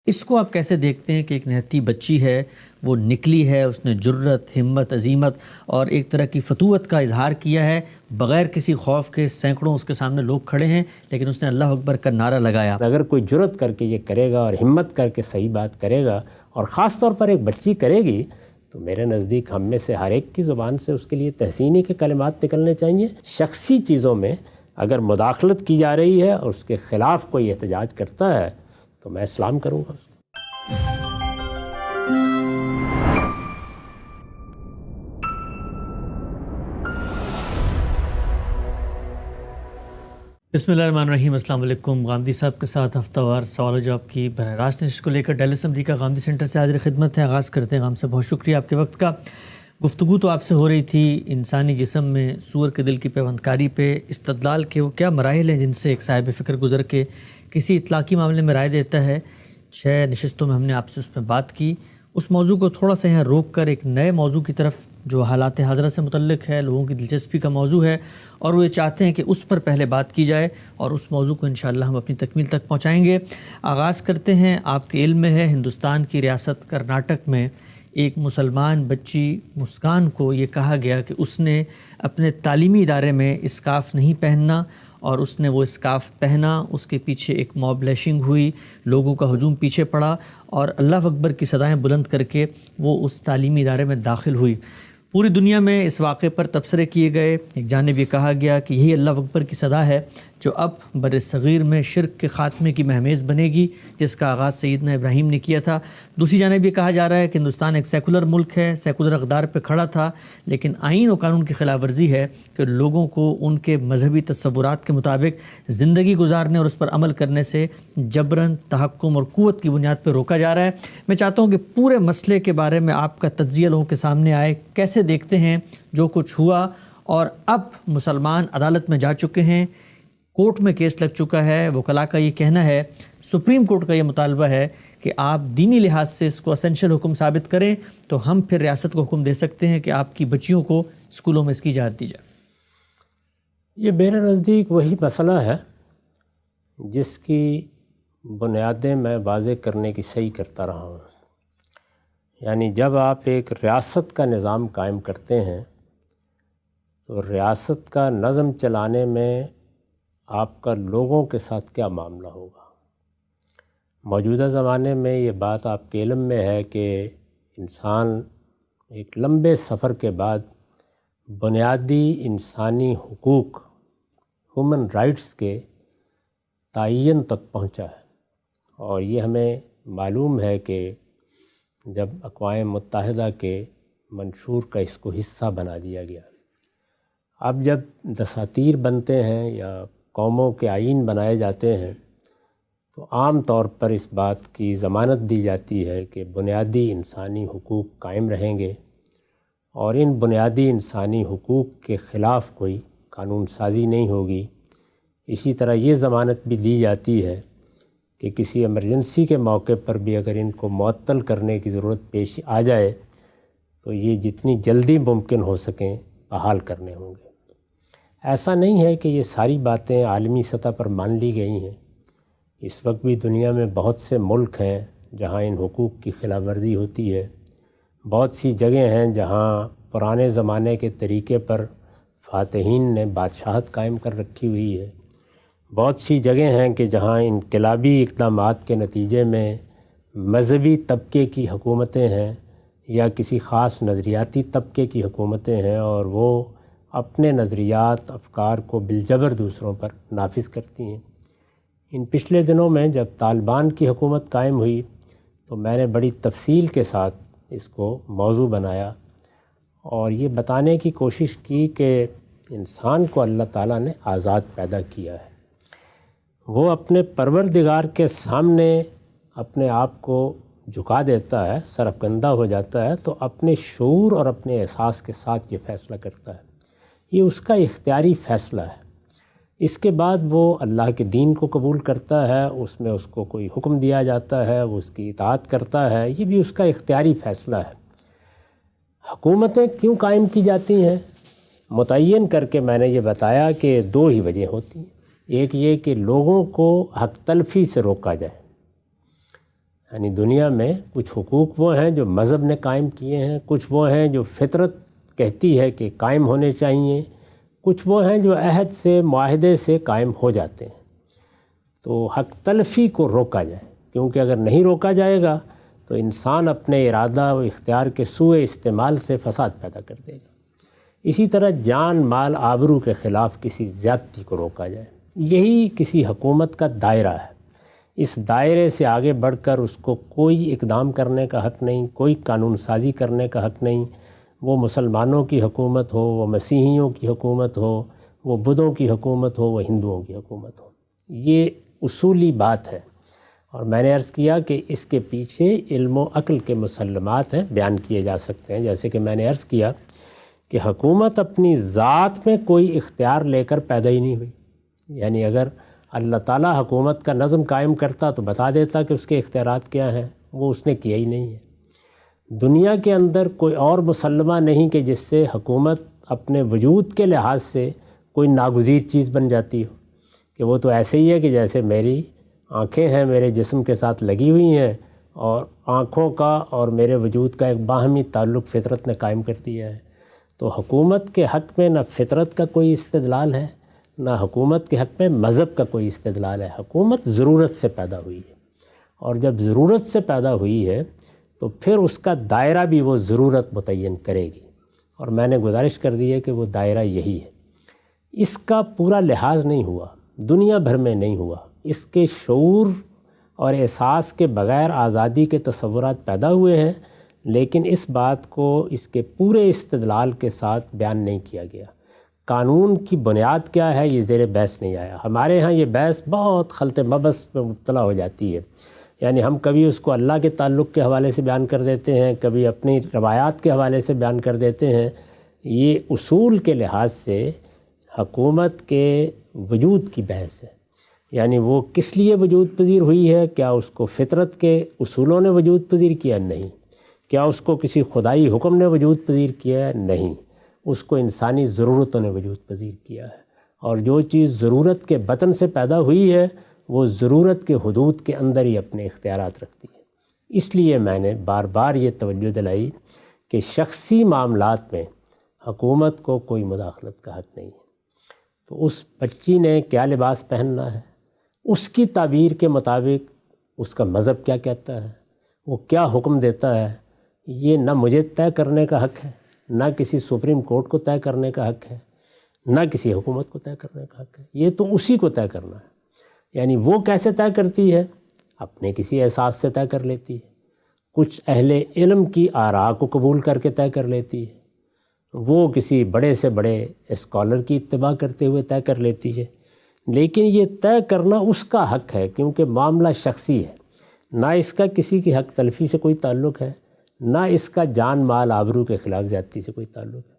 اس کو آپ کیسے دیکھتے ہیں کہ ایک نہتی بچی ہے، وہ نکلی ہے، اس نے جرت، ہمت، عزیمت اور ایک طرح کی فتوت کا اظہار کیا ہے بغیر کسی خوف کے، سینکڑوں اس کے سامنے لوگ کھڑے ہیں لیکن اس نے اللہ اکبر کا نعرہ لگایا۔ اگر کوئی جرت کر کے یہ کرے گا اور ہمت کر کے صحیح بات کرے گا اور خاص طور پر ایک بچی کرے گی تو میرے نزدیک ہم میں سے ہر ایک کی زبان سے اس کے لیے تحسینی کے کلمات نکلنے چاہیے۔ شخصی چیزوں میں اگر مداخلت کی جا رہی ہے اور اس کے خلاف کوئی احتجاج کرتا ہے تو میں سلام کروں گا اس کو۔ بسم اللہ الرحمن الرحیم۔ السلام علیکم۔ غامدی صاحب کے ساتھ ہفتہ وار سوال و جواب کی براہ راست نشست کو لے کر ڈیلس امریکہ غامدی سینٹر سے حاضر خدمت ہے۔ آغاز کرتے ہیں۔ غام سے بہت شکریہ آپ کے وقت کا۔ گفتگو تو آپ سے ہو رہی تھی انسانی جسم میں سور کے دل کی پیوندکاری پہ، استدلال کے وہ کیا مراحل ہیں جن سے ایک صاحب فکر گزر کے کسی اطلاقی معاملے میں رائے دیتا ہے۔ 6 نشستوں میں ہم نے آپ سے اس میں بات کی۔ اس موضوع کو تھوڑا سا یہاں روک کر ایک نئے موضوع کی طرف جو حالات حاضرہ سے متعلق ہے، لوگوں کی دلچسپی کا موضوع ہے اور وہ یہ چاہتے ہیں کہ اس پر پہلے بات کی جائے اور اس موضوع کو انشاءاللہ ہم اپنی تکمیل تک پہنچائیں گے۔ آغاز کرتے ہیں۔ آپ کے علم میں ہے ہندوستان کی ریاست کرناٹک میں ایک مسلمان بچی مسکان کو یہ کہا گیا کہ اس نے اپنے تعلیمی ادارے میں اسکارف نہیں پہننا اور اس نے وہ اسکارف پہنا، اس کے پیچھے ایک موب لیشنگ ہوئی، لوگوں کا ہجوم پیچھے پڑا اور اللہ اکبر کی صدائیں بلند کر کے وہ اس تعلیمی ادارے میں داخل ہوئی۔ پوری دنیا میں اس واقعے پر تبصرے کیے گئے۔ ایک جانب یہ کہا گیا کہ یہی اللہ اکبر کی صدا ہے جو اب بر صغیر میں شرک کے خاتمے کی مہمیز بنے گی، جس کا آغاز سیدنا ابراہیم نے کیا تھا۔ دوسری جانب یہ کہا جا رہا ہے کہ ہندوستان ایک سیکولر ملک ہے، سیکولر اقدار پہ کھڑا تھا، لیکن آئین و قانون کی خلاف ورزی ہے کہ لوگوں کو ان کے مذہبی تصورات کے مطابق زندگی گزارنے اور اس پر عمل کرنے سے جبراً تحکم اور قوت کی بنیاد پہ روکا جا رہا ہے۔ میں چاہتا ہوں کہ پورے مسئلے کے بارے میں آپ کا تجزیہ لوگوں کے سامنے آئے، کیسے دیکھتے ہیں جو کچھ ہوا، اور اب مسلمان عدالت میں جا چکے ہیں، کورٹ میں کیس لگ چکا ہے، وکلاء کا یہ کہنا ہے، سپریم کورٹ کا یہ مطالبہ ہے کہ آپ دینی لحاظ سے اس کو اسینشل حکم ثابت کریں تو ہم پھر ریاست کو حکم دے سکتے ہیں کہ آپ کی بچیوں کو اسکولوں میں اس کی اجازت دی جائے۔ یہ میرے نزدیک وہی مسئلہ ہے جس کی بنیادیں میں واضح کرنے کی صحیح کرتا رہا ہوں۔ یعنی جب آپ ایک ریاست کا نظام قائم کرتے ہیں تو ریاست کا نظم چلانے میں آپ کا لوگوں کے ساتھ کیا معاملہ ہوگا۔ موجودہ زمانے میں یہ بات آپ کے علم میں ہے کہ انسان ایک لمبے سفر کے بعد بنیادی انسانی حقوق، ہیومن رائٹس کے تعین تک پہنچا ہے، اور یہ ہمیں معلوم ہے کہ جب اقوام متحدہ کے منشور کا اس کو حصہ بنا دیا گیا۔ اب جب دساتیر بنتے ہیں یا قوموں کے آئین بنائے جاتے ہیں تو عام طور پر اس بات کی ضمانت دی جاتی ہے کہ بنیادی انسانی حقوق قائم رہیں گے اور ان بنیادی انسانی حقوق کے خلاف کوئی قانون سازی نہیں ہوگی۔ اسی طرح یہ ضمانت بھی دی جاتی ہے کہ کسی ایمرجنسی کے موقع پر بھی اگر ان کو معطل کرنے کی ضرورت پیش آ جائے تو یہ جتنی جلدی ممکن ہو سکیں بحال کرنے ہوں گے۔ ایسا نہیں ہے کہ یہ ساری باتیں عالمی سطح پر مان لی گئی ہیں۔ اس وقت بھی دنیا میں بہت سے ملک ہیں جہاں ان حقوق کی خلاف ورزی ہوتی ہے۔ بہت سی جگہیں ہیں جہاں پرانے زمانے کے طریقے پر فاتحین نے بادشاہت قائم کر رکھی ہوئی ہے۔ بہت سی جگہیں ہیں کہ جہاں انقلابی اقدامات کے نتیجے میں مذہبی طبقے کی حکومتیں ہیں یا کسی خاص نظریاتی طبقے کی حکومتیں ہیں اور وہ اپنے نظریات، افکار کو بالجبر دوسروں پر نافذ کرتی ہیں۔ ان پچھلے دنوں میں جب طالبان کی حکومت قائم ہوئی تو میں نے بڑی تفصیل کے ساتھ اس کو موضوع بنایا اور یہ بتانے کی کوشش کی کہ انسان کو اللہ تعالیٰ نے آزاد پیدا کیا ہے۔ وہ اپنے پروردگار کے سامنے اپنے آپ کو جھکا دیتا ہے، سرفکندہ ہو جاتا ہے تو اپنے شعور اور اپنے احساس کے ساتھ یہ فیصلہ کرتا ہے۔ یہ اس کا اختیاری فیصلہ ہے۔ اس کے بعد وہ اللہ کے دین کو قبول کرتا ہے، اس میں اس کو کوئی حکم دیا جاتا ہے، وہ اس کی اطاعت کرتا ہے، یہ بھی اس کا اختیاری فیصلہ ہے۔ حکومتیں کیوں قائم کی جاتی ہیں متعین کر کے میں نے یہ بتایا کہ 2 ہی وجہ ہوتی ہیں۔ ایک یہ کہ لوگوں کو حق تلفی سے روکا جائے، یعنی دنیا میں کچھ حقوق وہ ہیں جو مذہب نے قائم کیے ہیں، کچھ وہ ہیں جو فطرت کہتی ہے کہ قائم ہونے چاہیے، کچھ وہ ہیں جو عہد سے معاہدے سے قائم ہو جاتے ہیں۔ تو حق تلفی کو روکا جائے، کیونکہ اگر نہیں روکا جائے گا تو انسان اپنے ارادہ و اختیار کے سوء استعمال سے فساد پیدا کر دے گا۔ اسی طرح جان مال آبرو کے خلاف کسی زیادتی کو روکا جائے، یہی کسی حکومت کا دائرہ ہے۔ اس دائرے سے آگے بڑھ کر اس کو کوئی اقدام کرنے کا حق نہیں، کوئی قانون سازی کرنے کا حق نہیں، وہ مسلمانوں کی حکومت ہو، وہ مسیحیوں کی حکومت ہو، وہ بدھوں کی حکومت ہو، وہ ہندوؤں کی حکومت ہو۔ یہ اصولی بات ہے، اور میں نے عرض کیا کہ اس کے پیچھے علم و عقل کے مسلمات ہیں، بیان کیے جا سکتے ہیں۔ جیسے کہ میں نے عرض کیا کہ حکومت اپنی ذات میں کوئی اختیار لے کر پیدا ہی نہیں ہوئی، یعنی اگر اللہ تعالیٰ حکومت کا نظم قائم کرتا تو بتا دیتا کہ اس کے اختیارات کیا ہیں، وہ اس نے کیا ہی نہیں ہے۔ دنیا کے اندر کوئی اور مسلمہ نہیں کہ جس سے حکومت اپنے وجود کے لحاظ سے کوئی ناگزیر چیز بن جاتی ہو، کہ وہ تو ایسے ہی ہے کہ جیسے میری آنکھیں ہیں میرے جسم کے ساتھ لگی ہوئی ہیں، اور آنکھوں کا اور میرے وجود کا ایک باہمی تعلق فطرت نے قائم کر دیا ہے۔ تو حکومت کے حق میں نہ فطرت کا کوئی استدلال ہے، نہ حکومت کے حق میں مذہب کا کوئی استدلال ہے۔ حکومت ضرورت سے پیدا ہوئی ہے، اور جب ضرورت سے پیدا ہوئی ہے تو پھر اس کا دائرہ بھی وہ ضرورت متعین کرے گی، اور میں نے گزارش کر دی ہے کہ وہ دائرہ یہی ہے۔ اس کا پورا لحاظ نہیں ہوا، دنیا بھر میں نہیں ہوا، اس کے شعور اور احساس کے بغیر آزادی کے تصورات پیدا ہوئے ہیں، لیکن اس بات کو اس کے پورے استدلال کے ساتھ بیان نہیں کیا گیا۔ قانون کی بنیاد کیا ہے یہ زیر بحث نہیں آیا۔ ہمارے ہاں یہ بحث بہت خلط مبس میں مبتلا ہو جاتی ہے، یعنی ہم کبھی اس کو اللہ کے تعلق کے حوالے سے بیان کر دیتے ہیں، کبھی اپنی روایات کے حوالے سے بیان کر دیتے ہیں۔ یہ اصول کے لحاظ سے حکومت کے وجود کی بحث ہے، یعنی وہ کس لیے وجود پذیر ہوئی ہے، کیا اس کو فطرت کے اصولوں نے وجود پذیر کیا؟ نہیں۔ کیا اس کو کسی خدائی حکم نے وجود پذیر کیا ہے؟ نہیں۔ اس کو انسانی ضرورتوں نے وجود پذیر کیا ہے، اور جو چیز ضرورت کے بطن سے پیدا ہوئی ہے وہ ضرورت کے حدود کے اندر ہی اپنے اختیارات رکھتی ہے۔ اس لیے میں نے بار بار یہ توجہ دلائی کہ شخصی معاملات میں حکومت کو کوئی مداخلت کا حق نہیں ہے۔ تو اس بچی نے کیا لباس پہننا ہے، اس کی تعبیر کے مطابق اس کا مذہب کیا کہتا ہے، وہ کیا حکم دیتا ہے، یہ نہ مجھے طے کرنے کا حق ہے، نہ کسی سپریم کورٹ کو طے کرنے کا حق ہے، نہ کسی حکومت کو طے کرنے کا حق ہے۔ یہ تو اسی کو طے کرنا ہے۔ یعنی وہ کیسے طے کرتی ہے؟ اپنے کسی احساس سے طے کر لیتی ہے، کچھ اہل علم کی آراء کو قبول کر کے طے کر لیتی ہے، وہ کسی بڑے سے بڑے اسکالر کی اتباع کرتے ہوئے طے کر لیتی ہے۔ لیکن یہ طے کرنا اس کا حق ہے، کیونکہ معاملہ شخصی ہے، نہ اس کا کسی کی حق تلفی سے کوئی تعلق ہے، نہ اس کا جان مال آبرو کے خلاف زیادتی سے کوئی تعلق ہے۔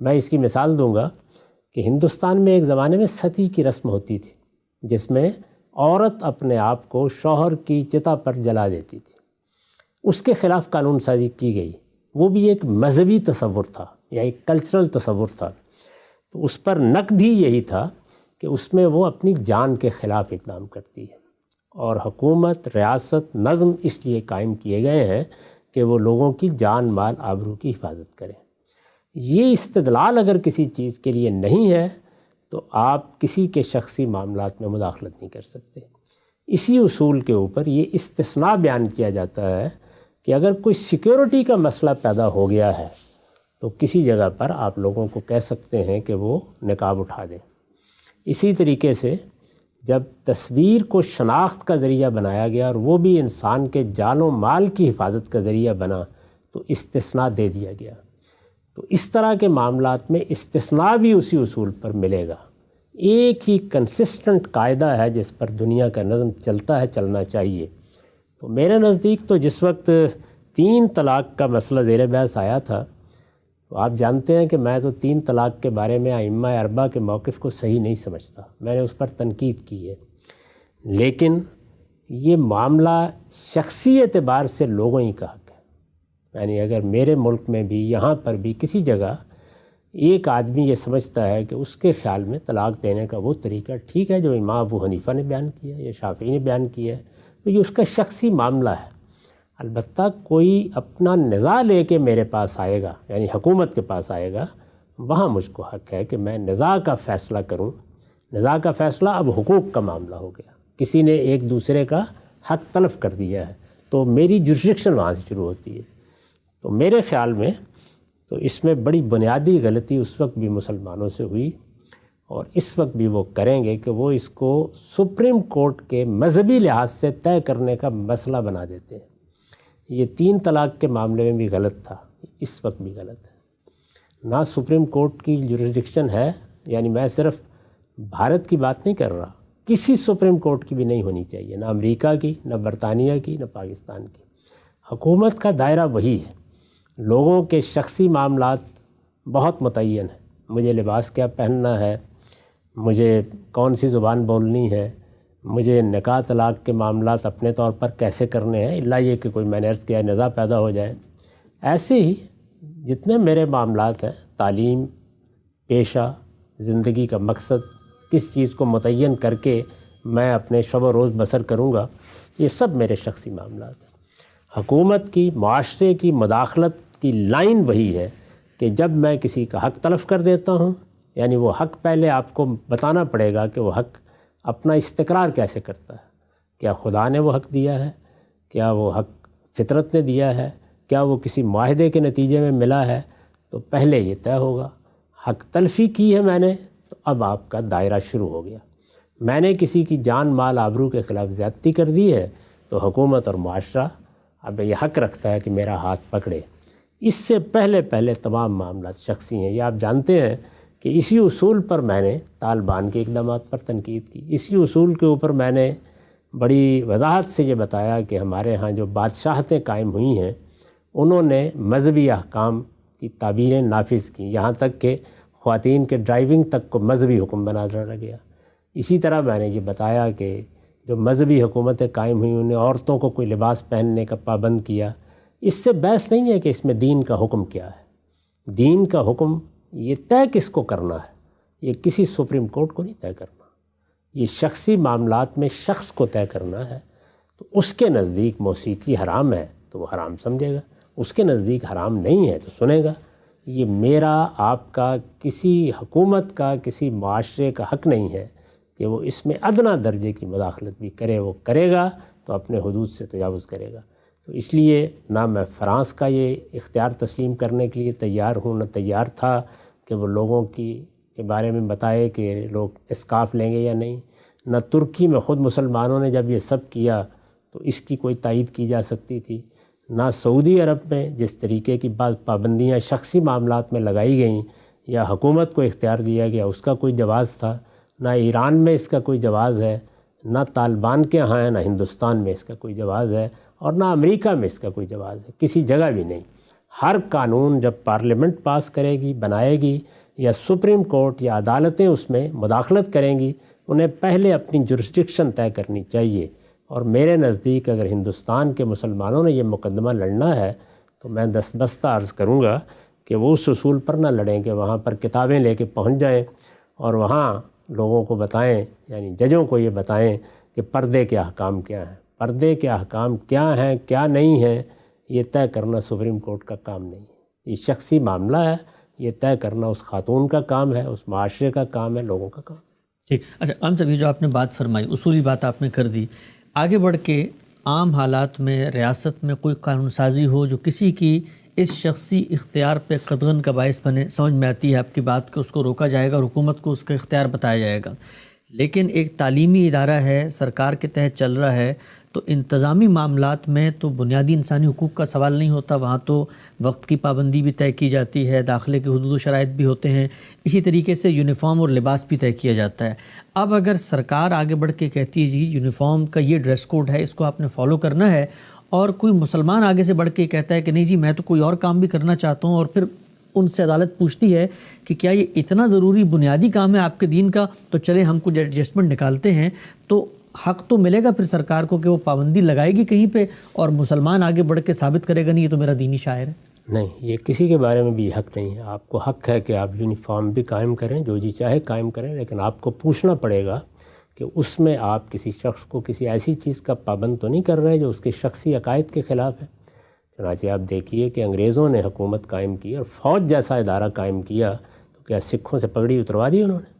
میں اس کی مثال دوں گا کہ ہندوستان میں ایک زمانے میں ستی کی رسم ہوتی تھی، جس میں عورت اپنے آپ کو شوہر کی چتا پر جلا دیتی تھی۔ اس کے خلاف قانون سازی کی گئی، وہ بھی ایک مذہبی تصور تھا یا ایک کلچرل تصور تھا۔ تو اس پر نقد ہی یہی تھا کہ اس میں وہ اپنی جان کے خلاف اقدام کرتی ہے، اور حکومت، ریاست، نظم اس لیے قائم کیے گئے ہیں کہ وہ لوگوں کی جان مال آبرو کی حفاظت کریں۔ یہ استدلال اگر کسی چیز کے لیے نہیں ہے تو آپ کسی کے شخصی معاملات میں مداخلت نہیں کر سکتے۔ اسی اصول کے اوپر یہ استثناء بیان کیا جاتا ہے کہ اگر کوئی سیکیورٹی کا مسئلہ پیدا ہو گیا ہے تو کسی جگہ پر آپ لوگوں کو کہہ سکتے ہیں کہ وہ نقاب اٹھا دیں۔ اسی طریقے سے جب تصویر کو شناخت کا ذریعہ بنایا گیا اور وہ بھی انسان کے جان و مال کی حفاظت کا ذریعہ بنا تو استثناء دے دیا گیا۔ تو اس طرح کے معاملات میں استثناء بھی اسی اصول پر ملے گا۔ ایک ہی کنسسٹنٹ قاعدہ ہے جس پر دنیا کا نظم چلتا ہے، چلنا چاہیے۔ تو میرے نزدیک تو جس وقت 3 طلاق کا مسئلہ زیر بحث آیا تھا تو آپ جانتے ہیں کہ میں تو 3 طلاق کے بارے میں ائمہ اربعہ کے موقف کو صحیح نہیں سمجھتا، میں نے اس پر تنقید کی ہے، لیکن یہ معاملہ شخصی اعتبار سے لوگوں ہی کا حق ہے۔ یعنی اگر میرے ملک میں بھی، یہاں پر بھی کسی جگہ ایک آدمی یہ سمجھتا ہے کہ اس کے خیال میں طلاق دینے کا وہ طریقہ ٹھیک ہے جو امام ابو حنیفہ نے بیان کیا ہے یا شافعی نے بیان کیا ہے، تو یہ اس کا شخصی معاملہ ہے۔ البتہ کوئی اپنا نزاع لے کے میرے پاس آئے گا، یعنی حکومت کے پاس آئے گا، وہاں مجھ کو حق ہے کہ میں نزاع کا فیصلہ کروں۔ نزاع کا فیصلہ اب حقوق کا معاملہ ہو گیا، کسی نے ایک دوسرے کا حق تلف کر دیا ہے، تو میری جورسڈکشن وہاں سے شروع ہوتی ہے۔ تو میرے خیال میں تو اس میں بڑی بنیادی غلطی اس وقت بھی مسلمانوں سے ہوئی، اور اس وقت بھی وہ کریں گے کہ وہ اس کو سپریم کورٹ کے مذہبی لحاظ سے طے کرنے کا مسئلہ بنا دیتے ہیں۔ یہ 3 طلاق کے معاملے میں بھی غلط تھا، اس وقت بھی غلط ہے۔ نہ سپریم کورٹ کی جورسڈکشن ہے، یعنی میں صرف بھارت کی بات نہیں کر رہا، کسی سپریم کورٹ کی بھی نہیں ہونی چاہیے، نہ امریکہ کی، نہ برطانیہ کی، نہ پاکستان کی۔ حکومت کا دائرہ وہی ہے، لوگوں کے شخصی معاملات بہت متعین ہیں، مجھے لباس کیا پہننا ہے، مجھے کون سی زبان بولنی ہے، مجھے نکاح طلاق کے معاملات اپنے طور پر کیسے کرنے ہیں، الا یہ کہ کوئی میں نے عرض کیا نزاع پیدا ہو جائے۔ ایسے ہی جتنے میرے معاملات ہیں، تعلیم، پیشہ، زندگی کا مقصد، کس چیز کو متعین کر کے میں اپنے شب و روز بسر کروں گا، یہ سب میرے شخصی معاملات ہیں۔ حکومت کی، معاشرے کی مداخلت کی لائن وہی ہے کہ جب میں کسی کا حق تلف کر دیتا ہوں، یعنی وہ حق پہلے آپ کو بتانا پڑے گا کہ وہ حق اپنا استقرار کیسے کرتا ہے، کیا خدا نے وہ حق دیا ہے، کیا وہ حق فطرت نے دیا ہے، کیا وہ کسی معاہدے کے نتیجے میں ملا ہے، تو پہلے یہ طے ہوگا۔ حق تلفی کی ہے میں نے، تو اب آپ کا دائرہ شروع ہو گیا۔ میں نے کسی کی جان مال آبرو کے خلاف زیادتی کر دی ہے، تو حکومت اور معاشرہ اب یہ حق رکھتا ہے کہ میرا ہاتھ پکڑے۔ اس سے پہلے تمام معاملات شخصی ہیں۔ یہ آپ جانتے ہیں کہ اسی اصول پر میں نے طالبان کے اقدامات پر تنقید کی، اسی اصول کے اوپر میں نے بڑی وضاحت سے یہ بتایا کہ ہمارے ہاں جو بادشاہتیں قائم ہوئی ہیں، انہوں نے مذہبی احکام کی تعبیریں نافذ کی، یہاں تک کہ خواتین کے ڈرائیونگ تک کو مذہبی حکم بنا ڈالا گیا۔ اسی طرح میں نے یہ بتایا کہ جو مذہبی حکومتیں قائم ہوئی، انہیں عورتوں کو کوئی لباس پہننے کا پابند کیا۔ اس سے بحث نہیں ہے کہ اس میں دین کا حکم کیا ہے، دین کا حکم یہ طے کس کو کرنا ہے، یہ کسی سپریم کورٹ کو نہیں طے کرنا، یہ شخصی معاملات میں شخص کو طے کرنا ہے۔ تو اس کے نزدیک موسیقی حرام ہے تو وہ حرام سمجھے گا، اس کے نزدیک حرام نہیں ہے تو سنے گا۔ یہ میرا، آپ کا، کسی حکومت کا، کسی معاشرے کا حق نہیں ہے کہ وہ اس میں ادنیٰ درجے کی مداخلت بھی کرے۔ وہ کرے گا تو اپنے حدود سے تجاوز کرے گا۔ تو اس لیے نہ میں فرانس کا یہ اختیار تسلیم کرنے کے لیے تیار ہوں، نہ تیار تھا کہ وہ لوگوں کے بارے میں بتائے کہ لوگ اسکارف لیں گے یا نہیں، نہ ترکی میں خود مسلمانوں نے جب یہ سب کیا تو اس کی کوئی تائید کی جا سکتی تھی، نہ سعودی عرب میں جس طریقے کی بعض پابندیاں شخصی معاملات میں لگائی گئیں یا حکومت کو اختیار دیا گیا اس کا کوئی جواز تھا، نہ ایران میں اس کا کوئی جواز ہے، نہ طالبان کے ہاں ہے، نہ ہندوستان میں اس کا کوئی جواز ہے، اور نہ امریکہ میں اس کا کوئی جواز ہے، کسی جگہ بھی نہیں۔ ہر قانون جب پارلیمنٹ پاس کرے گی، بنائے گی، یا سپریم کورٹ یا عدالتیں اس میں مداخلت کریں گی، انہیں پہلے اپنی جورسڈکشن طے کرنی چاہیے۔ اور میرے نزدیک اگر ہندوستان کے مسلمانوں نے یہ مقدمہ لڑنا ہے تو میں دستبستہ عرض کروں گا کہ وہ اس اصول پر نہ لڑیں کہ وہاں پر کتابیں لے کے پہنچ جائیں اور وہاں لوگوں کو بتائیں، یعنی ججوں کو یہ بتائیں کہ پردے کے احکام کیا ہیں۔ پردے کے احکام کیا ہیں، کیا نہیں ہیں، یہ طے کرنا سپریم کورٹ کا کام نہیں ہے، یہ شخصی معاملہ ہے، یہ طے کرنا اس خاتون کا کام ہے، اس معاشرے کا کام ہے، لوگوں کا کام۔ ٹھیک، اچھا عام صاحب، یہ جو آپ نے بات فرمائی، اصولی بات آپ نے کر دی، آگے بڑھ کے عام حالات میں ریاست میں کوئی قانون سازی ہو جو کسی کی اس شخصی اختیار پہ قدغن کا باعث بنے، سمجھ میں آتی ہے آپ کی بات کہ اس کو روکا جائے گا اور حکومت کو اس کا اختیار بتایا جائے گا۔ لیکن ایک تعلیمی ادارہ ہے، سرکار کے تحت چل رہا ہے، تو انتظامی معاملات میں تو بنیادی انسانی حقوق کا سوال نہیں ہوتا، وہاں تو وقت کی پابندی بھی طے کی جاتی ہے، داخلے کے حدود و شرائط بھی ہوتے ہیں، اسی طریقے سے یونیفارم اور لباس بھی طے کیا جاتا ہے۔ اب اگر سرکار آگے بڑھ کے کہتی ہے جی یونیفارم کا یہ ڈریس کوڈ ہے، اس کو آپ نے فالو کرنا ہے، اور کوئی مسلمان آگے سے بڑھ کے کہتا ہے کہ نہیں جی میں تو کوئی اور کام بھی کرنا چاہتا ہوں، اور پھر ان سے عدالت پوچھتی ہے کہ کیا یہ اتنا ضروری بنیادی کام ہے آپ کے دین کا، تو چلے ہم کچھ ایڈجسٹمنٹ نکالتے ہیں، تو حق تو ملے گا پھر سرکار کو کہ وہ پابندی لگائے گی کہیں پہ، اور مسلمان آگے بڑھ کے ثابت کرے گا نہیں یہ تو میرا دینی شاعر ہے۔ نہیں، یہ کسی کے بارے میں بھی حق نہیں ہے۔ آپ کو حق ہے کہ آپ یونیفارم بھی قائم کریں، جو جی چاہے قائم کریں، لیکن آپ کو پوچھنا پڑے گا کہ اس میں آپ کسی شخص کو کسی ایسی چیز کا پابند تو نہیں کر رہے جو اس کے شخصی عقائد کے خلاف ہے۔ چنانچہ آپ دیکھیے کہ انگریزوں نے حکومت قائم کی اور فوج جیسا ادارہ قائم کیا تو کیا سکھوں سے پگڑی اتروا دی انہوں نے؟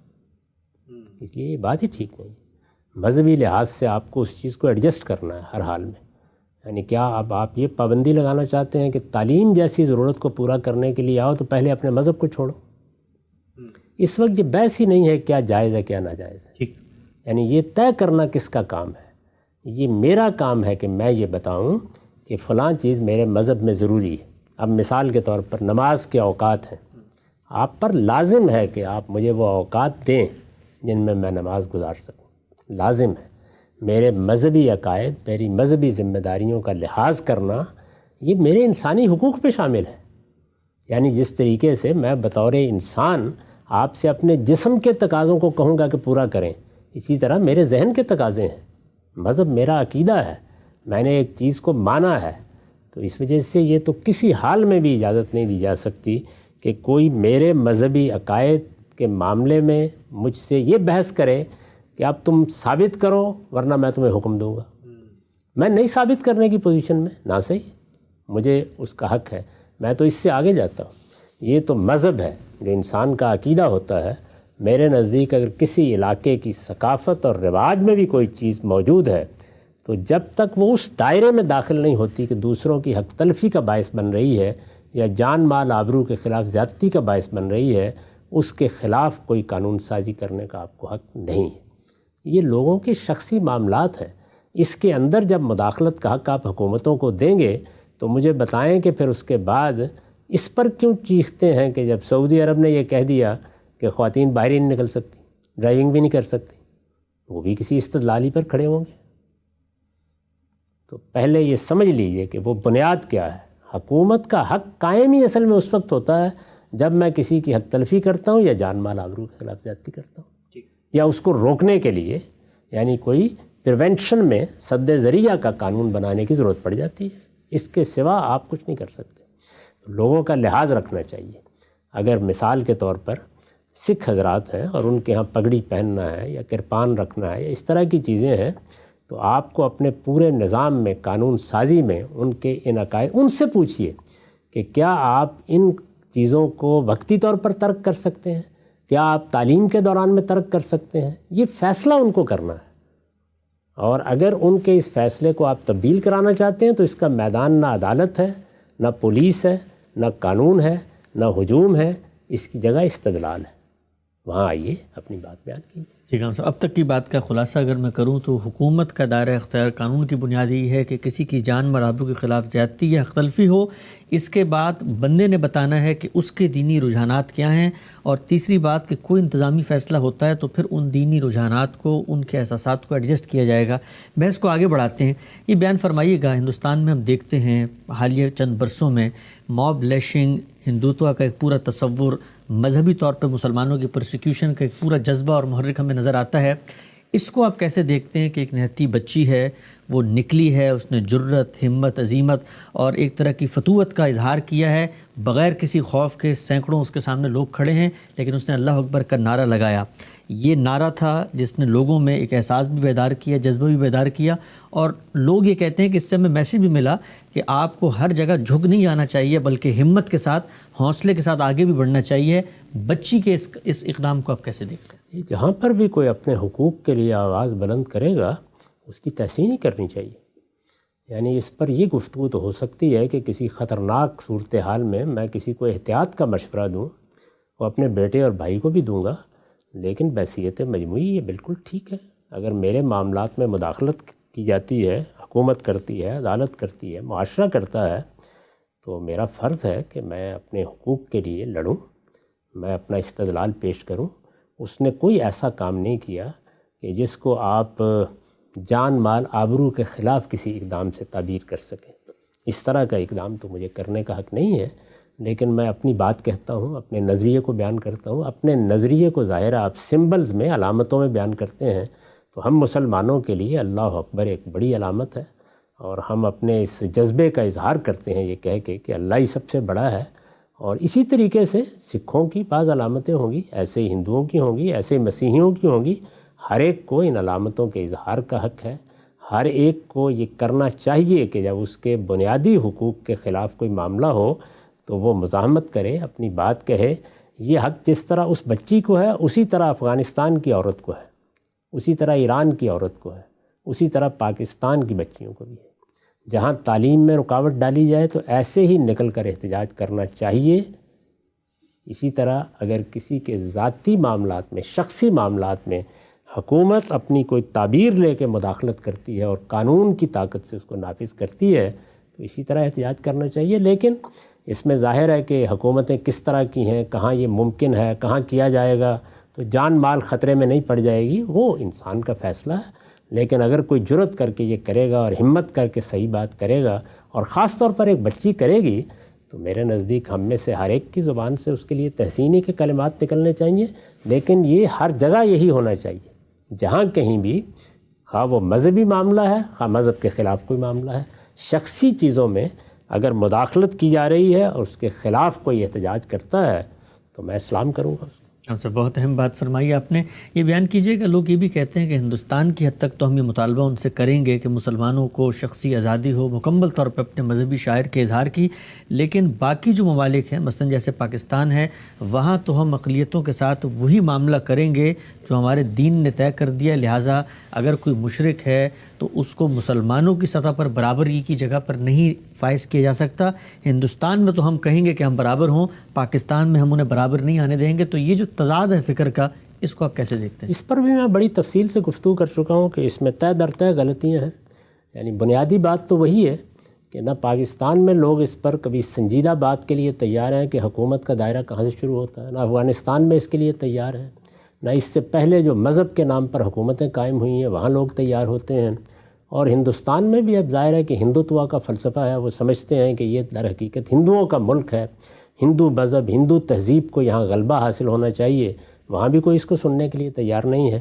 اس لیے یہ بات ہی ٹھیک نہیں۔ مذہبی لحاظ سے آپ کو اس چیز کو ایڈجسٹ کرنا ہے ہر حال میں۔ یعنی کیا اب آپ یہ پابندی لگانا چاہتے ہیں کہ تعلیم جیسی ضرورت کو پورا کرنے کے لیے آؤ تو پہلے اپنے مذہب کو چھوڑو؟ اس وقت یہ بحث ہی نہیں ہے کیا جائز ہے کیا ناجائز ہے، یعنی یہ طے کرنا کس کا کام ہے؟ یہ میرا کام ہے کہ میں یہ بتاؤں کہ فلاں چیز میرے مذہب میں ضروری ہے۔ اب مثال کے طور پر نماز کے اوقات ہیں، آپ پر لازم ہے کہ آپ مجھے وہ اوقات دیں جن میں میں نماز گزار سکوں، لازم ہے۔ میرے مذہبی عقائد، میری مذہبی ذمہ داریوں کا لحاظ کرنا یہ میرے انسانی حقوق پہ شامل ہے۔ یعنی جس طریقے سے میں بطور انسان آپ سے اپنے جسم کے تقاضوں کو کہوں گا کہ پورا کریں، اسی طرح میرے ذہن کے تقاضے ہیں۔ مذہب میرا عقیدہ ہے، میں نے ایک چیز کو مانا ہے، تو اس وجہ سے یہ تو کسی حال میں بھی اجازت نہیں دی جا سکتی کہ کوئی میرے مذہبی عقائد کے معاملے میں مجھ سے یہ بحث کرے کہ اب تم ثابت کرو ورنہ میں تمہیں حکم دوں گا۔ میں نہیں ثابت کرنے کی پوزیشن میں، نہ صحیح، مجھے اس کا حق ہے، میں تو اس سے آگے جاتا ہوں۔ یہ تو مذہب ہے جو انسان کا عقیدہ ہوتا ہے۔ میرے نزدیک اگر کسی علاقے کی ثقافت اور رواج میں بھی کوئی چیز موجود ہے تو جب تک وہ اس دائرے میں داخل نہیں ہوتی کہ دوسروں کی حق تلفی کا باعث بن رہی ہے یا جان مال آبرو کے خلاف زیادتی کا باعث بن رہی ہے، اس کے خلاف کوئی قانون سازی کرنے کا آپ کو حق نہیں ہے۔ یہ لوگوں کے شخصی معاملات ہیں، اس کے اندر جب مداخلت کا حق آپ حکومتوں کو دیں گے تو مجھے بتائیں کہ پھر اس کے بعد اس پر کیوں چیختے ہیں کہ جب سعودی عرب نے یہ کہہ دیا کہ خواتین باہر ہی نہیں نکل سکتی، ڈرائیونگ بھی نہیں کر سکتی، وہ بھی کسی استدلالی پر کھڑے ہوں گے؟ تو پہلے یہ سمجھ لیجئے کہ وہ بنیاد کیا ہے۔ حکومت کا حق قائم ہی اصل میں اس وقت ہوتا ہے جب میں کسی کی حق تلفی کرتا ہوں یا جان مال آبرو کے خلاف زیادتی کرتا ہوں، یا اس کو روکنے کے لیے یعنی کوئی پریونشن میں سد ذریعہ کا قانون بنانے کی ضرورت پڑ جاتی ہے۔ اس کے سوا آپ کچھ نہیں کر سکتے۔ لوگوں کا لحاظ رکھنا چاہیے۔ اگر مثال کے طور پر سکھ حضرات ہیں اور ان کے ہاں پگڑی پہننا ہے یا کرپان رکھنا ہے یا اس طرح کی چیزیں ہیں، تو آپ کو اپنے پورے نظام میں، قانون سازی میں ان کے ان عقائد، ان سے پوچھیے کہ کیا آپ ان چیزوں کو وقتی طور پر ترک کر سکتے ہیں، کیا آپ تعلیم کے دوران میں ترک کر سکتے ہیں؟ یہ فیصلہ ان کو کرنا ہے، اور اگر ان کے اس فیصلے کو آپ تبدیل کرانا چاہتے ہیں تو اس کا میدان نہ عدالت ہے، نہ پولیس ہے، نہ قانون ہے، نہ ہجوم ہے، اس کی جگہ استدلال ہے۔ وہاں آئیے اپنی بات بیان کیجیے۔ ٹھیک ہے صاحب، اب تک کی بات کا خلاصہ اگر میں کروں تو حکومت کا دائرہ اختیار قانون کی بنیاد یہ ہے کہ کسی کی جان مال آبرو کے خلاف زیادتی یا حق تلفی ہو، اس کے بعد بندے نے بتانا ہے کہ اس کے دینی رجحانات کیا ہیں، اور تیسری بات کہ کوئی انتظامی فیصلہ ہوتا ہے تو پھر ان دینی رجحانات کو، ان کے احساسات کو ایڈجسٹ کیا جائے گا۔ بحث کو آگے بڑھاتے ہیں، یہ بیان فرمائیے گا، ہندوستان میں ہم دیکھتے ہیں حالیہ چند برسوں میں موب لیشنگ، ہندوتوا کا ایک پورا تصور، مذہبی طور پہ مسلمانوں کی پرسیکیوشن کا ایک پورا جذبہ اور محرک ہمیں نظر آتا ہے۔ اس کو آپ کیسے دیکھتے ہیں کہ ایک نہتی بچی ہے، وہ نکلی ہے، اس نے جرت، ہمت، عزیمت اور ایک طرح کی فتوت کا اظہار کیا ہے، بغیر کسی خوف کے سینکڑوں اس کے سامنے لوگ کھڑے ہیں، لیکن اس نے اللہ اکبر کا نعرہ لگایا۔ یہ نعرہ تھا جس نے لوگوں میں ایک احساس بھی بیدار کیا، جذبہ بھی بیدار کیا، اور لوگ یہ کہتے ہیں کہ اس سے ہمیں میسیج بھی ملا کہ آپ کو ہر جگہ جھک نہیں جانا چاہیے، بلکہ ہمت کے ساتھ، حوصلے کے ساتھ آگے بھی بڑھنا چاہیے۔ بچی کے اس اقدام کو آپ کیسے دیکھتے ہیں؟ جہاں پر بھی کوئی اپنے حقوق کے لیے آواز بلند کرے گا اس کی تحسین ہی کرنی چاہیے۔ یعنی اس پر یہ گفتگو تو ہو سکتی ہے کہ کسی خطرناک صورتحال میں میں کسی کو احتیاط کا مشورہ دوں، وہ اپنے بیٹے اور بھائی کو بھی دوں گا، لیکن بحیثیت مجموعی یہ بالکل ٹھیک ہے۔ اگر میرے معاملات میں مداخلت کی جاتی ہے، حکومت کرتی ہے، عدالت کرتی ہے، معاشرہ کرتا ہے، تو میرا فرض ہے کہ میں اپنے حقوق کے لیے لڑوں، میں اپنا استدلال پیش کروں۔ اس نے کوئی ایسا کام نہیں کیا کہ جس کو آپ جان مال آبرو کے خلاف کسی اقدام سے تعبیر کر سکیں۔ اس طرح کا اقدام تو مجھے کرنے کا حق نہیں ہے، لیکن میں اپنی بات کہتا ہوں، اپنے نظریے کو بیان کرتا ہوں۔ اپنے نظریے کو ظاہر آپ سمبلز میں، علامتوں میں بیان کرتے ہیں، تو ہم مسلمانوں کے لیے اللہ اکبر ایک بڑی علامت ہے، اور ہم اپنے اس جذبے کا اظہار کرتے ہیں یہ کہہ کے کہ اللہ ہی سب سے بڑا ہے۔ اور اسی طریقے سے سکھوں کی بعض علامتیں ہوں گی، ایسے ہی ہندوؤں کی ہوں گی، ایسے ہی مسیحیوں کی ہوں گی۔ ہر ایک کو ان علامتوں کے اظہار کا حق ہے، ہر ایک کو یہ کرنا چاہیے کہ جب اس کے بنیادی حقوق کے خلاف کوئی معاملہ ہو تو وہ مزاحمت کرے، اپنی بات کہے۔ یہ حق جس طرح اس بچی کو ہے اسی طرح افغانستان کی عورت کو ہے، اسی طرح ایران کی عورت کو ہے، اسی طرح پاکستان کی بچیوں کو بھی ہے۔ جہاں تعلیم میں رکاوٹ ڈالی جائے تو ایسے ہی نکل کر احتجاج کرنا چاہیے۔ اسی طرح اگر کسی کے ذاتی معاملات میں، شخصی معاملات میں حکومت اپنی کوئی تعبیر لے کے مداخلت کرتی ہے اور قانون کی طاقت سے اس کو نافذ کرتی ہے تو اسی طرح احتجاج کرنا چاہیے۔ لیکن اس میں ظاہر ہے کہ حکومتیں کس طرح کی ہیں، کہاں یہ ممکن ہے، کہاں کیا جائے گا، تو جان مال خطرے میں نہیں پڑ جائے گی، وہ انسان کا فیصلہ ہے۔ لیکن اگر کوئی جرت کر کے یہ کرے گا اور ہمت کر کے صحیح بات کرے گا، اور خاص طور پر ایک بچی کرے گی، تو میرے نزدیک ہم میں سے ہر ایک کی زبان سے اس کے لیے تحسینی کے کلمات نکلنے چاہیے۔ لیکن یہ ہر جگہ یہی ہونا چاہیے، جہاں کہیں بھی، خواہ وہ مذہبی معاملہ ہے، خواہ مذہب کے خلاف کوئی معاملہ ہے، شخصی چیزوں میں اگر مداخلت کی جا رہی ہے اور اس کے خلاف کوئی احتجاج کرتا ہے تو میں سلام کروں گا اس کو۔ آپ سے بہت اہم بات فرمائی آپ نے۔ یہ بیان کیجئے کہ لوگ یہ بھی کہتے ہیں کہ ہندوستان کی حد تک تو ہم یہ مطالبہ ان سے کریں گے کہ مسلمانوں کو شخصی آزادی ہو، مکمل طور پہ اپنے مذہبی شاعر کے اظہار کی، لیکن باقی جو ممالک ہیں مثلا جیسے پاکستان ہے، وہاں تو ہم اقلیتوں کے ساتھ وہی معاملہ کریں گے جو ہمارے دین نے طے کر دیا، لہٰذا اگر کوئی مشرک ہے تو اس کو مسلمانوں کی سطح پر برابری کی جگہ پر نہیں فائز کیا جا سکتا۔ ہندوستان میں تو ہم کہیں گے کہ ہم برابر ہوں، پاکستان میں ہم انہیں برابر نہیں آنے دیں گے۔ تو یہ جو تضاد ہے فکر کا، اس کو آپ کیسے دیکھتے ہیں؟ اس پر بھی میں بڑی تفصیل سے گفتگو کر چکا ہوں کہ اس میں طے در طے غلطیاں ہیں۔ یعنی بنیادی بات تو وہی ہے کہ نہ پاکستان میں لوگ اس پر کبھی سنجیدہ بات کے لیے تیار ہیں کہ حکومت کا دائرہ کہاں سے شروع ہوتا ہے، نہ افغانستان میں اس کے لیے تیار ہیں، نہ اس سے پہلے جو مذہب کے نام پر حکومتیں قائم ہوئی ہیں وہاں لوگ تیار ہوتے ہیں۔ اور ہندوستان میں بھی اب ظاہر ہے کہ ہندوتوا کا فلسفہ ہے، وہ سمجھتے ہیں کہ یہ در حقیقت ہندوؤں کا ملک ہے، ہندو مذہب، ہندو تہذیب کو یہاں غلبہ حاصل ہونا چاہیے، وہاں بھی کوئی اس کو سننے کے لیے تیار نہیں ہے۔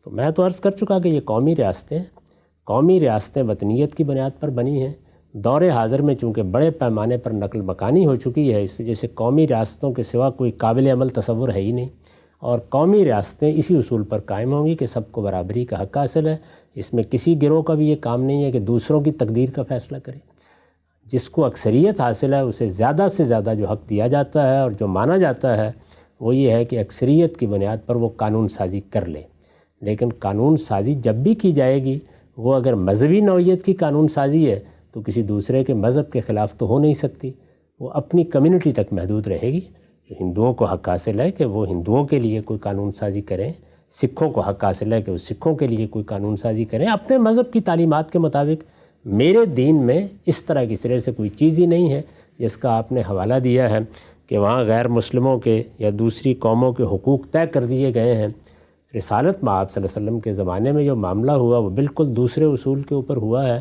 تو میں تو عرض کر چکا کہ یہ قومی ریاستیں وطنیت کی بنیاد پر بنی ہیں۔ دور حاضر میں چونکہ بڑے پیمانے پر نقل مکانی ہو چکی ہے، اس وجہ سے قومی ریاستوں کے سوا کوئی قابل عمل تصور ہے ہی نہیں، اور قومی ریاستیں اسی اصول پر قائم ہوں گی کہ سب کو برابری کا حق حاصل ہے۔ اس میں کسی گروہ کا بھی یہ کام نہیں ہے کہ دوسروں کی تقدیر کا فیصلہ کرے۔ جس کو اکثریت حاصل ہے اسے زیادہ سے زیادہ جو حق دیا جاتا ہے اور جو مانا جاتا ہے وہ یہ ہے کہ اکثریت کی بنیاد پر وہ قانون سازی کر لے۔ لیکن قانون سازی جب بھی کی جائے گی، وہ اگر مذہبی نوعیت کی قانون سازی ہے تو کسی دوسرے کے مذہب کے خلاف تو ہو نہیں سکتی، وہ اپنی کمیونٹی تک محدود رہے گی۔ ہندوؤں کو حق حاصل ہے کہ وہ ہندوؤں کے لیے کوئی قانون سازی کریں، سکھوں کو حق حاصل ہے کہ وہ سکھوں کے لیے کوئی قانون سازی کریں اپنے مذہب کی تعلیمات کے مطابق۔ میرے دین میں اس طرح کی سرے سے کوئی چیز ہی نہیں ہے جس کا آپ نے حوالہ دیا ہے کہ وہاں غیر مسلموں کے یا دوسری قوموں کے حقوق طے کر دیے گئے ہیں۔ رسالت مآب صلی اللہ علیہ وسلم کے زمانے میں جو معاملہ ہوا وہ بالکل دوسرے اصول کے اوپر ہوا ہے،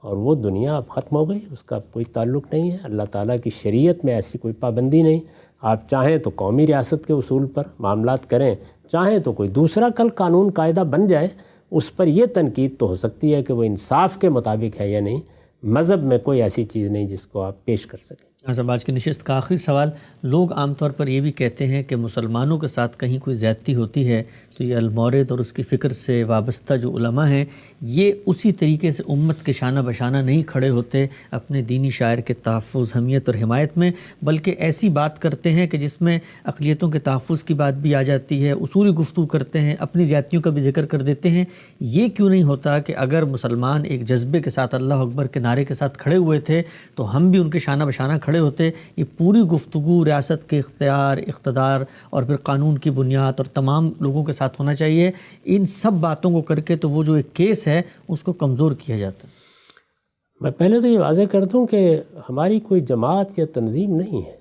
اور وہ دنیا اب ختم ہو گئی، اس کا کوئی تعلق نہیں ہے۔ اللہ تعالیٰ کی شریعت میں ایسی کوئی پابندی نہیں۔ آپ چاہیں تو قومی ریاست کے اصول پر معاملات کریں، چاہیں تو کوئی دوسرا کل قانون قاعدہ بن جائے، اس پر یہ تنقید تو ہو سکتی ہے کہ وہ انصاف کے مطابق ہے یا نہیں۔ مذہب میں کوئی ایسی چیز نہیں جس کو آپ پیش کر سکیں۔ صاحب آج کی نشست کا آخری سوال، لوگ عام طور پر یہ بھی کہتے ہیں کہ مسلمانوں کے ساتھ کہیں کوئی زیادتی ہوتی ہے تو یہ المورد اور اس کی فکر سے وابستہ جو علماء ہیں یہ اسی طریقے سے امت کے شانہ بشانہ نہیں کھڑے ہوتے اپنے دینی شاعر کے تحفظ، حمیت اور حمایت میں، بلکہ ایسی بات کرتے ہیں کہ جس میں اقلیتوں کے تحفظ کی بات بھی آ جاتی ہے، اصولی گفتگو کرتے ہیں، اپنی زیادتیوں کا بھی ذکر کر دیتے ہیں۔ یہ کیوں نہیں ہوتا کہ اگر مسلمان ایک جذبے کے ساتھ اللہ اکبر کے نعرے کے ساتھ کھڑے ہوئے تھے تو ہم بھی ان کے شانہ بشانہ کھڑے ہوتے؟ یہ پوری گفتگو ریاست کے اختیار، اقتدار اور پھر قانون کی بنیاد اور تمام لوگوں کے ساتھ ہونا چاہیے۔ ان سب باتوں کو کر کے تو وہ جو ایک کیس ہے اس کو کمزور کیا جاتا ہے۔ میں پہلے تو یہ واضح کر دوں کہ ہماری کوئی جماعت یا تنظیم نہیں ہے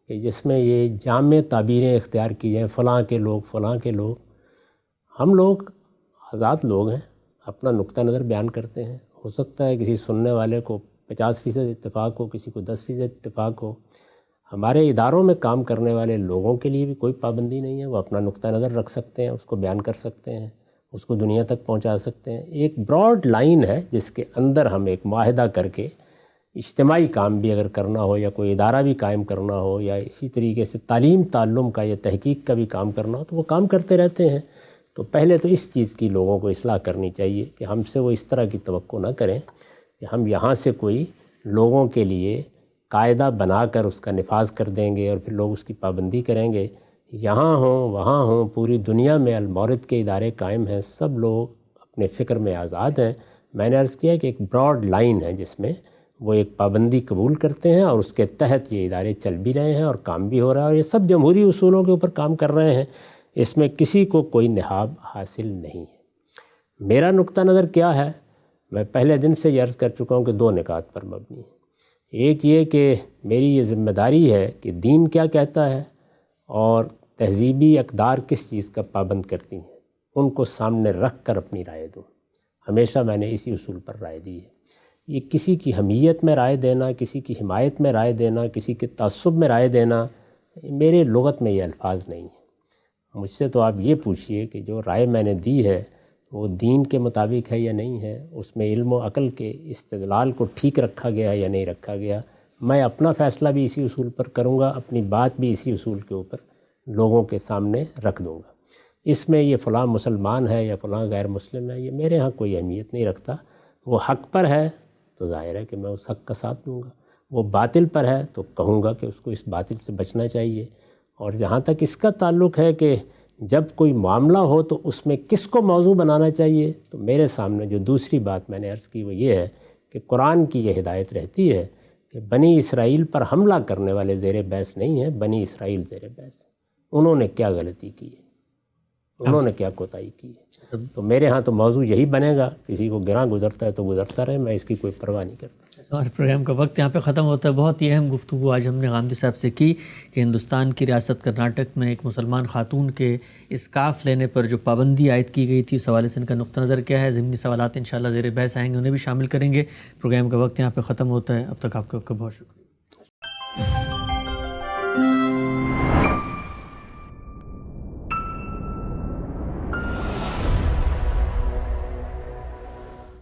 کہ جس میں یہ جامع تعبیریں اختیار کی جائیں، فلاں کے لوگ فلاں کے لوگ۔ ہم لوگ آزاد لوگ ہیں، اپنا نقطہ نظر بیان کرتے ہیں۔ ہو سکتا ہے کسی سننے والے کو 50% اتفاق ہو، کسی کو 10% اتفاق ہو۔ ہمارے اداروں میں کام کرنے والے لوگوں کے لیے بھی کوئی پابندی نہیں ہے، وہ اپنا نقطہ نظر رکھ سکتے ہیں، اس کو بیان کر سکتے ہیں، اس کو دنیا تک پہنچا سکتے ہیں۔ ایک براڈ لائن ہے جس کے اندر ہم ایک معاہدہ کر کے اجتماعی کام بھی اگر کرنا ہو یا کوئی ادارہ بھی قائم کرنا ہو یا اسی طریقے سے تعلیم تعلم کا یا تحقیق کا بھی کام کرنا ہو تو وہ کام کرتے رہتے ہیں۔ تو پہلے تو اس چیز کی لوگوں کو اصلاح کرنی چاہیے کہ ہم سے وہ اس طرح کی توقع نہ کریں کہ ہم یہاں سے کوئی لوگوں کے لیے قاعدہ بنا کر اس کا نفاذ کر دیں گے اور پھر لوگ اس کی پابندی کریں گے. یہاں ہوں وہاں ہوں پوری دنیا میں المورد کے ادارے قائم ہیں، سب لوگ اپنے فکر میں آزاد ہیں. میں نے عرض کیا کہ ایک براڈ لائن ہے جس میں وہ ایک پابندی قبول کرتے ہیں اور اس کے تحت یہ ادارے چل بھی رہے ہیں اور کام بھی ہو رہا ہے، اور یہ سب جمہوری اصولوں کے اوپر کام کر رہے ہیں. اس میں کسی کو کوئی نہاب حاصل نہیں ہے. میرا نقطہ نظر کیا ہے؟ میں پہلے دن سے یہ عرض کر چکا ہوں کہ 2 نکات پر مبنی ہے. ایک یہ کہ میری یہ ذمہ داری ہے کہ دین کیا کہتا ہے اور تہذیبی اقدار کس چیز کا پابند کرتی ہیں، ان کو سامنے رکھ کر اپنی رائے دوں. ہمیشہ میں نے اسی اصول پر رائے دی ہے. یہ کسی کی حمیت میں رائے دینا، کسی کی حمایت میں رائے دینا، کسی کے تعصب میں رائے دینا، میرے لغت میں یہ الفاظ نہیں ہیں. مجھ سے تو آپ یہ پوچھئے کہ جو رائے میں نے دی ہے وہ دین کے مطابق ہے یا نہیں ہے، اس میں علم و عقل کے استدلال کو ٹھیک رکھا گیا ہے یا نہیں رکھا گیا. میں اپنا فیصلہ بھی اسی اصول پر کروں گا، اپنی بات بھی اسی اصول کے اوپر لوگوں کے سامنے رکھ دوں گا. اس میں یہ فلاں مسلمان ہے یا فلاں غیر مسلم ہے، یہ میرے ہاں کوئی اہمیت نہیں رکھتا. وہ حق پر ہے تو ظاہر ہے کہ میں اس حق کا ساتھ دوں گا، وہ باطل پر ہے تو کہوں گا کہ اس کو اس باطل سے بچنا چاہیے. اور جہاں تک اس کا تعلق ہے کہ جب کوئی معاملہ ہو تو اس میں کس کو موضوع بنانا چاہیے، تو میرے سامنے جو دوسری بات میں نے عرض کی وہ یہ ہے کہ قرآن کی یہ ہدایت رہتی ہے کہ بنی اسرائیل پر حملہ کرنے والے زیر بحث نہیں ہیں، بنی اسرائیل زیر بحث. انہوں نے کیا غلطی کی ہے، انہوں نے کیا کوتاہی کی ہے. تو میرے ہاں تو موضوع یہی بنے گا. کسی کو گراں گزرتا ہے تو گزرتا رہے، میں اس کی کوئی پرواہ نہیں کرتا. ہمارے پروگرام کا وقت یہاں پہ ختم ہوتا ہے. بہت ہی اہم گفتگو آج ہم نے غامدی صاحب سے کی کہ ہندوستان کی ریاست کرناٹک میں ایک مسلمان خاتون کے اسکارف لینے پر جو پابندی عائد کی گئی تھی اس حوالے سے ان کا نقطہ نظر کیا ہے. ضمنی سوالات انشاءاللہ زیر بحث آئیں گے، انہیں بھی شامل کریں گے. پروگرام کا وقت یہاں پہ ختم ہوتا ہے. اب تک آپ کا بہت شکریہ.